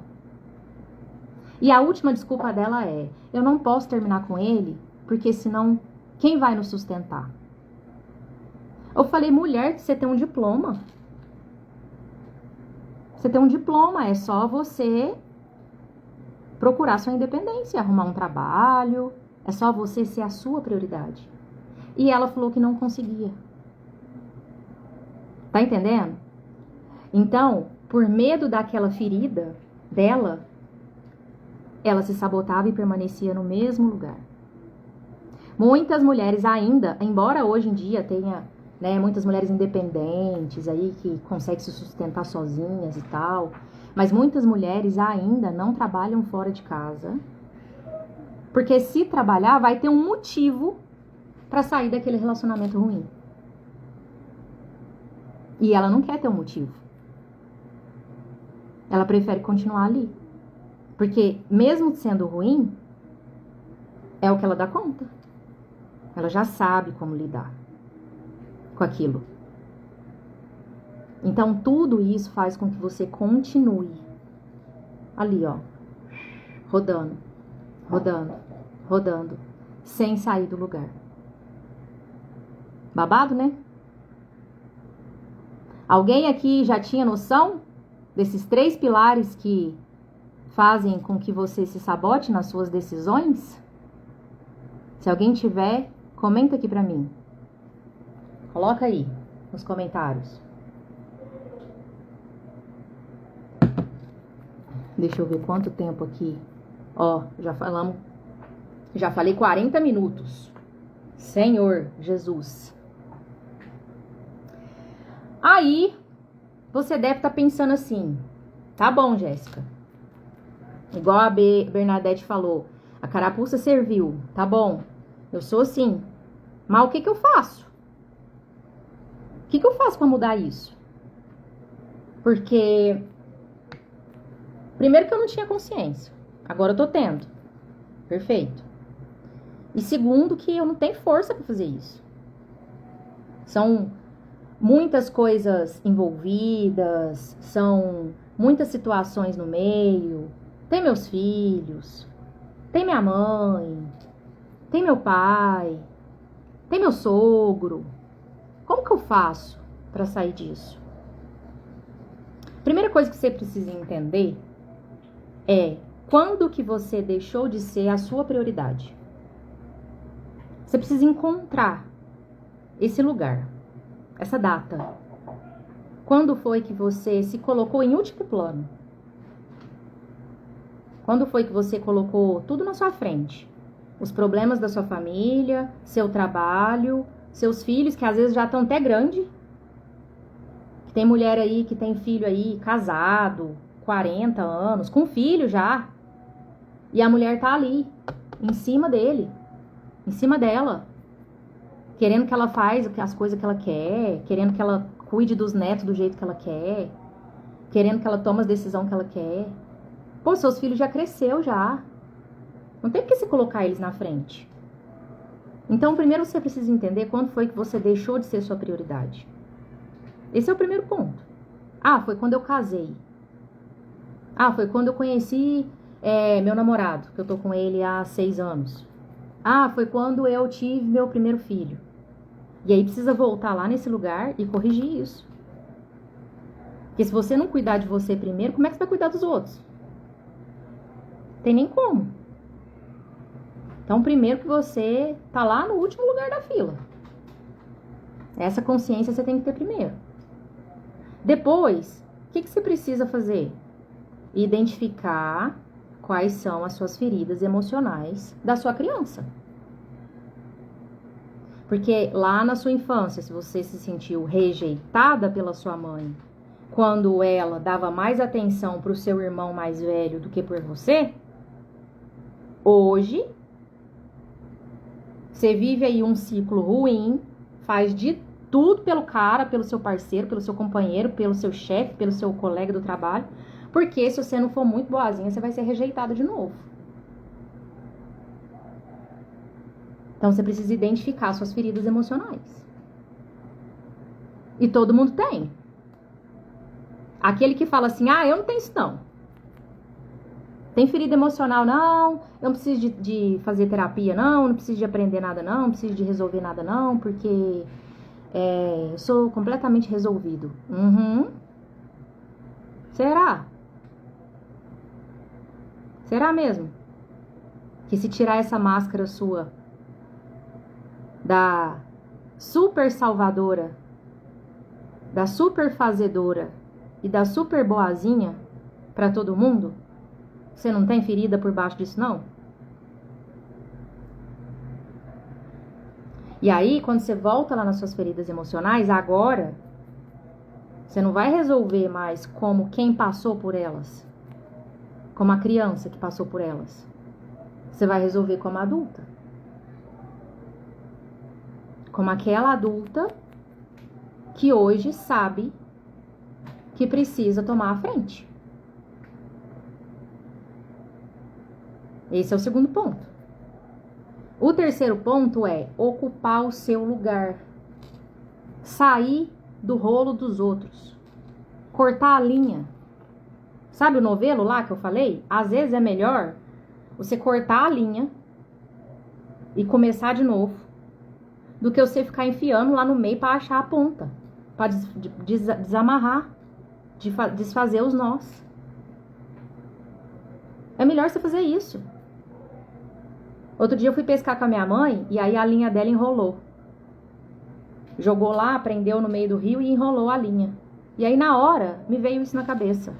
E a última desculpa dela é, eu não posso terminar com ele, porque senão, quem vai nos sustentar? Eu falei, mulher, você tem um diploma. Você tem um diploma, é só você procurar sua independência, arrumar um trabalho, é só você ser a sua prioridade. E ela falou que não conseguia. Tá entendendo? Então, por medo daquela ferida dela, ela se sabotava e permanecia no mesmo lugar. Muitas mulheres ainda, embora hoje em dia tenha, né, muitas mulheres independentes aí que conseguem se sustentar sozinhas e tal, mas muitas mulheres ainda não trabalham fora de casa, porque se trabalhar vai ter um motivo para sair daquele relacionamento ruim. E ela não quer ter um motivo. Ela prefere continuar ali. Porque mesmo sendo ruim, é o que ela dá conta. Ela já sabe como lidar com aquilo. Então, tudo isso faz com que você continue ali, ó, rodando, rodando, rodando, sem sair do lugar. Babado, né? Alguém aqui já tinha noção desses 3 pilares que fazem com que você se sabote nas suas decisões? Se alguém tiver, comenta aqui pra mim. Coloca aí nos comentários. Deixa eu ver quanto tempo aqui. Ó, já falei 40 minutos. Senhor Jesus. Aí, você deve estar pensando assim, tá bom, Jéssica, Igual a Bernadette falou, a carapuça serviu, tá bom, eu sou assim, mas o que eu faço? O que eu faço para mudar isso? Porque, primeiro que eu não tinha consciência, agora eu tô tendo, perfeito. E segundo que eu não tenho força para fazer isso. São muitas coisas envolvidas, são muitas situações no meio. Tem meus filhos, tem minha mãe, tem meu pai, tem meu sogro. Como que eu faço para sair disso? Primeira coisa que você precisa entender é quando que você deixou de ser a sua prioridade. Você precisa encontrar esse lugar, essa data. Quando foi que você se colocou em último plano? Quando foi que você colocou tudo na sua frente? Os problemas da sua família, seu trabalho, seus filhos, que às vezes já estão até grandes. Tem mulher aí que tem filho aí casado, 40 anos, com filho já. E a mulher tá ali, em cima dele, em cima dela. Querendo que ela faz as coisas que ela quer, querendo que ela cuide dos netos do jeito que ela quer, querendo que ela tome as decisões que ela quer. Pô, seus filhos já cresceu já. Não tem por que se colocar eles na frente. Então, primeiro você precisa entender quando foi que você deixou de ser sua prioridade. Esse é o primeiro ponto. Ah, foi quando eu casei. Ah, foi quando eu conheci meu namorado, que eu tô com ele há 6 anos. Ah, foi quando eu tive meu primeiro filho. E aí precisa voltar lá nesse lugar e corrigir isso. Porque se você não cuidar de você primeiro, como é que você vai cuidar dos outros? Tem nem como. Então, primeiro que você tá lá no último lugar da fila. Essa consciência você tem que ter primeiro. Depois, o que você precisa fazer? Identificar quais são as suas feridas emocionais da sua criança. Porque lá na sua infância, se você se sentiu rejeitada pela sua mãe, quando ela dava mais atenção para o seu irmão mais velho do que por você, hoje você vive aí um ciclo ruim, faz de tudo pelo cara, pelo seu parceiro, pelo seu companheiro, pelo seu chefe, pelo seu colega do trabalho, porque se você não for muito boazinha, você vai ser rejeitada de novo. Então você precisa identificar suas feridas emocionais. E todo mundo tem. Aquele que fala assim, eu não tenho isso não. Tem ferida emocional, não. Eu não preciso de fazer terapia, não preciso de aprender nada, não preciso de resolver nada, não, porque eu sou completamente resolvido. Será? Será mesmo? Que se tirar essa máscara sua da super salvadora, da super fazedora e da super boazinha pra todo mundo, você não tem ferida por baixo disso, não? E aí, quando você volta lá nas suas feridas emocionais, agora, você não vai resolver mais como quem passou por elas, como a criança que passou por elas. Você vai resolver como adulta. Como aquela adulta que hoje sabe que precisa tomar a frente. Esse é o segundo ponto. O terceiro ponto é ocupar o seu lugar. Sair do rolo dos outros. Cortar a linha. Sabe o novelo lá que eu falei? Às vezes é melhor você cortar a linha e começar de novo do que você ficar enfiando lá no meio para achar a ponta, para desamarrar, desfazer os nós. É melhor você fazer isso. Outro dia eu fui pescar com a minha mãe e aí a linha dela enrolou. Jogou lá, prendeu no meio do rio e enrolou a linha. E aí na hora me veio isso na cabeça.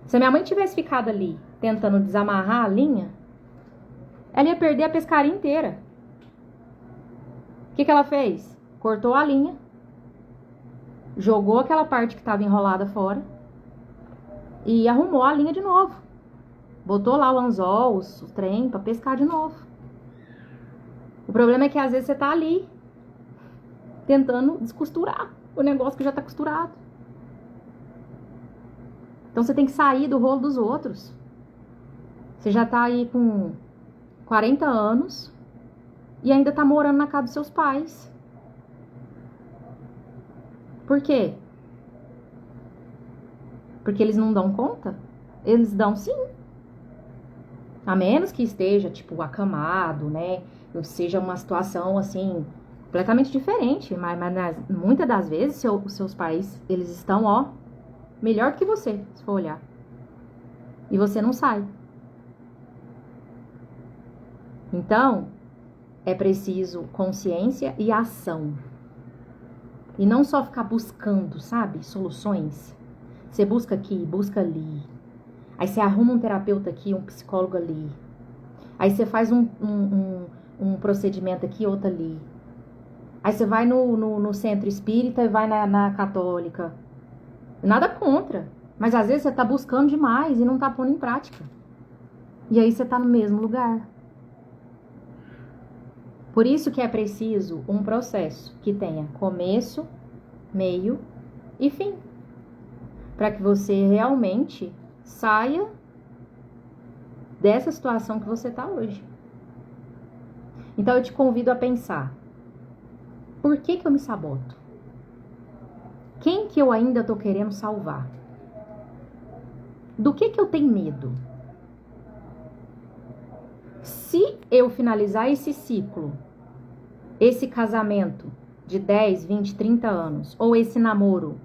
Se a minha mãe tivesse ficado ali tentando desamarrar a linha, ela ia perder a pescaria inteira. O que ela fez? Cortou a linha, jogou aquela parte que estava enrolada fora e arrumou a linha de novo. botou lá o anzol, o trem pra pescar de novo. O problema é que às vezes você tá ali tentando descosturar o negócio que já tá costurado. Então você tem que sair do rolo dos outros. Você já tá aí com 40 anos e ainda tá morando na casa dos seus pais. Por quê? Porque eles não dão conta? Eles dão sim. A menos que esteja, tipo, acamado, né? Ou seja uma situação, assim, completamente diferente. Mas muitas das vezes, os seus pais, eles estão, ó, melhor que você, se for olhar. E você não sai. Então, é preciso consciência e ação. E não só ficar buscando, sabe, soluções. Você busca aqui, busca ali. Aí você arruma um terapeuta aqui, um psicólogo ali. Aí você faz um procedimento aqui, outro ali. Aí você vai no centro espírita e vai na católica. Nada contra. Mas às vezes você tá buscando demais e não tá pondo em prática. E aí você tá no mesmo lugar. Por isso que é preciso um processo que tenha começo, meio e fim. Para que você realmente saia dessa situação que você está hoje. Então eu te convido a pensar: por que eu me saboto? Quem que eu ainda estou querendo salvar? Do que eu tenho medo? Se eu finalizar esse ciclo, esse casamento de 10, 20, 30 anos, ou esse namoro,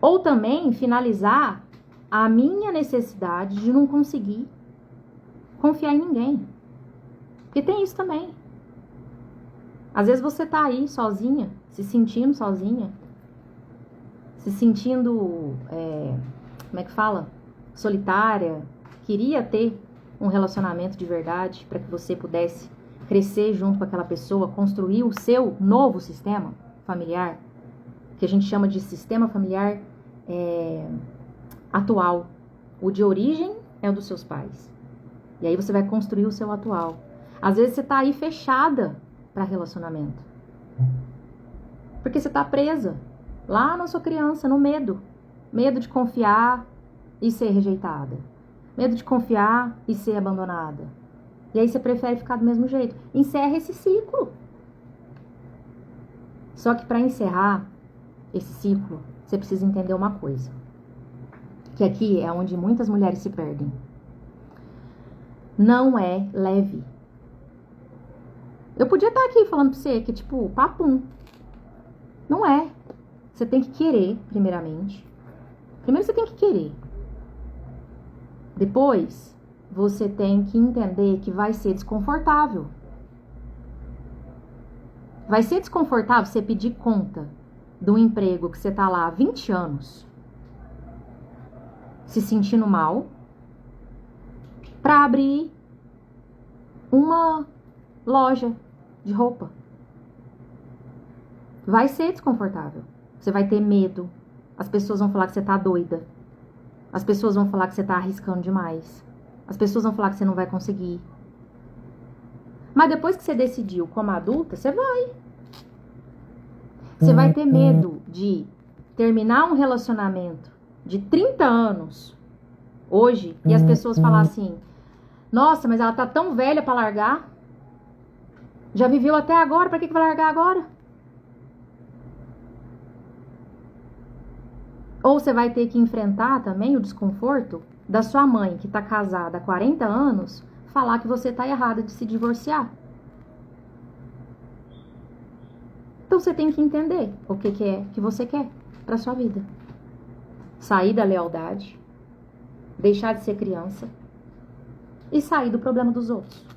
ou também finalizar a minha necessidade de não conseguir confiar em ninguém. Porque tem isso também. Às vezes você tá aí sozinha, se sentindo sozinha, se sentindo, como é que fala? Solitária, queria ter um relacionamento de verdade para que você pudesse crescer junto com aquela pessoa, construir o seu novo sistema familiar, que a gente chama de sistema familiar atual. O de origem é o dos seus pais. E aí você vai construir o seu atual. Às vezes você tá aí fechada para relacionamento. Porque você tá presa lá na sua criança, no medo. Medo de confiar e ser rejeitada. Medo de confiar e ser abandonada. E aí você prefere ficar do mesmo jeito. Encerra esse ciclo. Só que para encerrar esse ciclo, você precisa entender uma coisa. Que aqui é onde muitas mulheres se perdem. Não é leve. Eu podia estar aqui falando pra você que, tipo, papum. Não é. Você tem que querer, primeiramente. Primeiro você tem que querer. Depois, você tem que entender que vai ser desconfortável. Vai ser desconfortável você pedir conta de um emprego que você tá lá há 20 anos, se sentindo mal, para abrir uma loja de roupa. Vai ser desconfortável. Você vai ter medo. As pessoas vão falar que você tá doida. As pessoas vão falar que você tá arriscando demais. As pessoas vão falar que você não vai conseguir. Mas depois que você decidiu como adulta, você vai. Você vai ter medo de terminar um relacionamento de 30 anos hoje e as pessoas falar assim: nossa, mas ela tá tão velha pra largar. Já viveu até agora, pra que vai largar agora? Ou você vai ter que enfrentar também o desconforto da sua mãe, que tá casada há 40 anos, falar que você tá errada de se divorciar. Então você tem que entender o que é que você quer pra sua vida. Sair da lealdade, deixar de ser criança e sair do problema dos outros.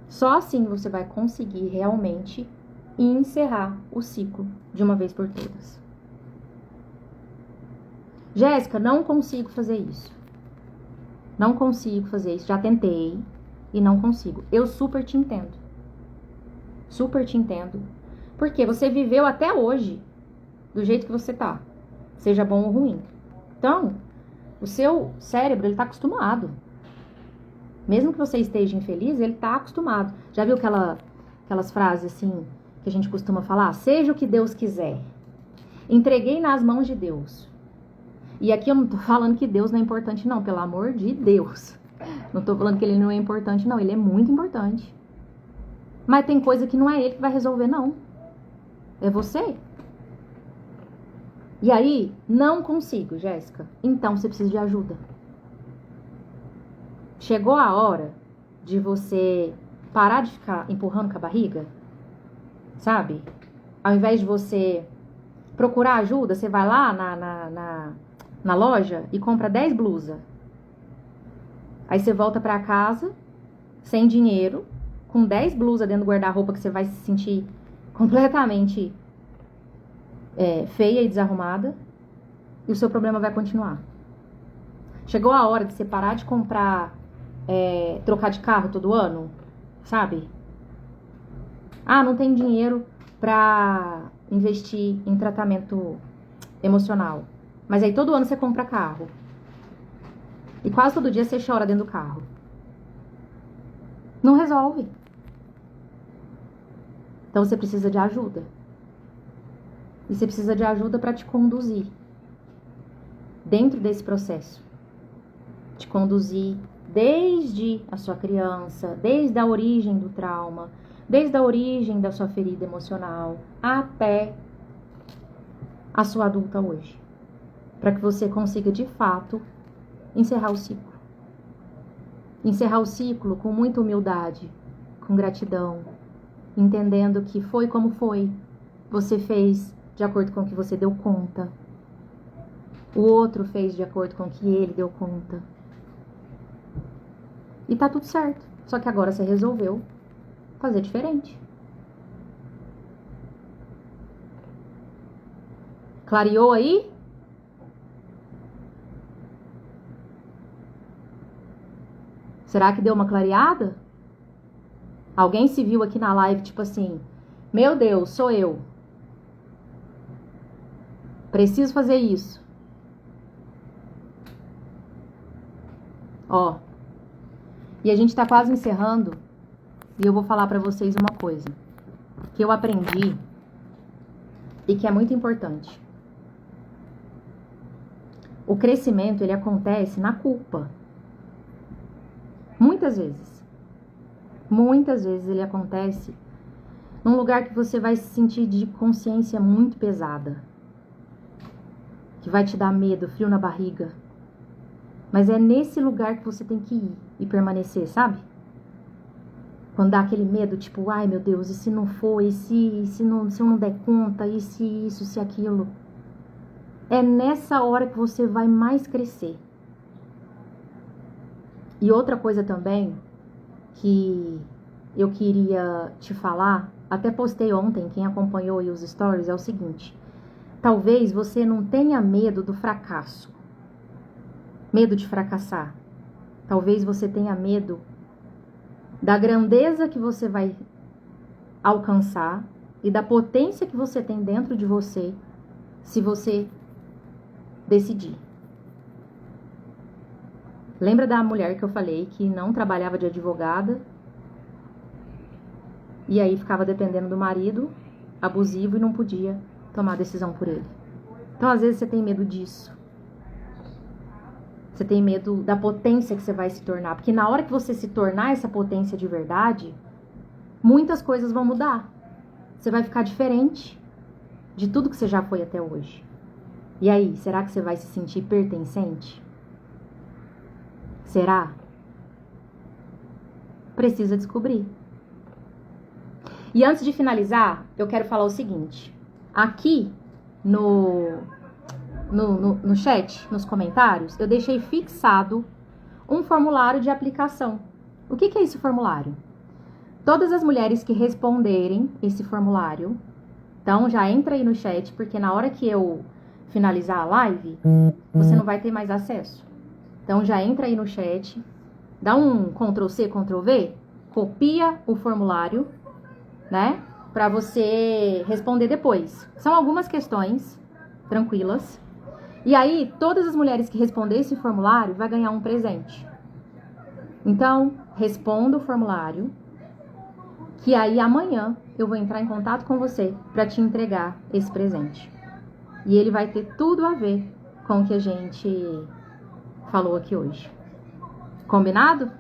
Só assim você vai conseguir realmente encerrar o ciclo de uma vez por todas. Jéssica, não consigo fazer isso. Não consigo fazer isso. Já tentei e não consigo. Eu super te entendo. Super te entendo. Porque você viveu até hoje do jeito que você tá. Seja bom ou ruim. Então, O seu cérebro, ele tá acostumado. Mesmo que você esteja infeliz, ele tá acostumado. Já viu aquelas frases assim que a gente costuma falar? Seja o que Deus quiser. Entreguei nas mãos de Deus. E aqui eu não tô falando que Deus não é importante, não. Pelo amor de Deus. Não tô falando que ele não é importante, não. Ele é muito importante. Mas tem coisa que não é ele que vai resolver, não. É você. E aí, não consigo, Jéssica. Então você precisa de ajuda. Chegou a hora de você parar de ficar empurrando com a barriga, sabe? Ao invés de você procurar ajuda, você vai lá na loja e compra 10 blusas. Aí você volta pra casa, sem dinheiro, com 10 blusas dentro do guarda-roupa que você vai se sentir completamente feia e desarrumada. E o seu problema vai continuar. Chegou a hora de você parar de comprar, trocar de carro todo ano, sabe? Ah, não tem dinheiro pra investir em tratamento emocional. Mas aí todo ano você compra carro. E quase todo dia você chora dentro do carro. Não resolve. Então você precisa de ajuda. E você precisa de ajuda para te conduzir dentro desse processo. Te conduzir desde a sua criança, desde a origem do trauma, desde a origem da sua ferida emocional, até a sua adulta hoje. Para que você consiga, de fato, encerrar o ciclo. Encerrar o ciclo com muita humildade, com gratidão, entendendo que foi como foi. Você fez de acordo com o que você deu conta. O outro fez de acordo com o que ele deu conta. E tá tudo certo. Só que agora você resolveu fazer diferente. Clareou aí? Será que deu uma clareada? Alguém se viu aqui na live tipo assim: meu Deus, sou eu. Preciso fazer isso. Ó. E a gente tá quase encerrando. E eu vou falar pra vocês uma coisa que eu aprendi e que é muito importante. O crescimento, ele acontece na culpa. Muitas vezes. Muitas vezes ele acontece num lugar que você vai se sentir de consciência muito pesada. Que vai te dar medo, frio na barriga. Mas é nesse lugar que você tem que ir e permanecer, sabe? Quando dá aquele medo, tipo, ai meu Deus, e se não for, e se eu não der conta, e se isso, se aquilo. É nessa hora que você vai mais crescer. E outra coisa também que eu queria te falar, até postei ontem, quem acompanhou aí os stories, é o seguinte: talvez você não tenha medo do fracasso, medo de fracassar. Talvez você tenha medo da grandeza que você vai alcançar e da potência que você tem dentro de você, se você decidir. Lembra da mulher que eu falei que não trabalhava de advogada e aí ficava dependendo do marido abusivo e não podia tomar decisão por ele? Então, às vezes, você tem medo disso. Você tem medo da potência que você vai se tornar. Porque na hora que você se tornar essa potência de verdade, muitas coisas vão mudar. Você vai ficar diferente de tudo que você já foi até hoje. E aí, será que você vai se sentir pertencente? Será? Precisa descobrir. E antes de finalizar, eu quero falar o seguinte. Aqui no chat, nos comentários, eu deixei fixado um formulário de aplicação. O que é esse formulário? Todas as mulheres que responderem esse formulário, então já entra aí no chat, porque na hora que eu finalizar a live, você não vai ter mais acesso. Então já entra aí no chat, dá um Ctrl+C, Ctrl+V, copia o formulário, né? Pra você responder depois. São algumas questões tranquilas. E aí, todas as mulheres que responderem esse formulário vai ganhar um presente. Então, responda o formulário, que aí amanhã eu vou entrar em contato com você para te entregar esse presente. E ele vai ter tudo a ver com o que a gente falou aqui hoje. Combinado?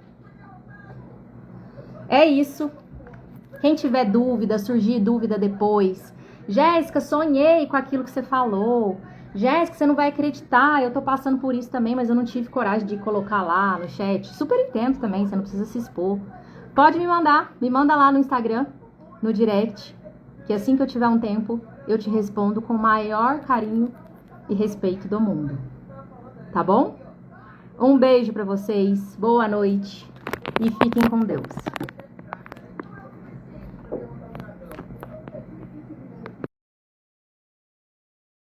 É isso. Quem tiver dúvida, surgir dúvida depois. Jéssica, sonhei com aquilo que você falou. Jéssica, você não vai acreditar, eu tô passando por isso também, mas eu não tive coragem de colocar lá no chat. Super entendo também, você não precisa se expor. Pode me manda lá no Instagram, no direct, que assim que eu tiver um tempo, eu te respondo com o maior carinho e respeito do mundo. Tá bom? Um beijo pra vocês, boa noite e fiquem com Deus.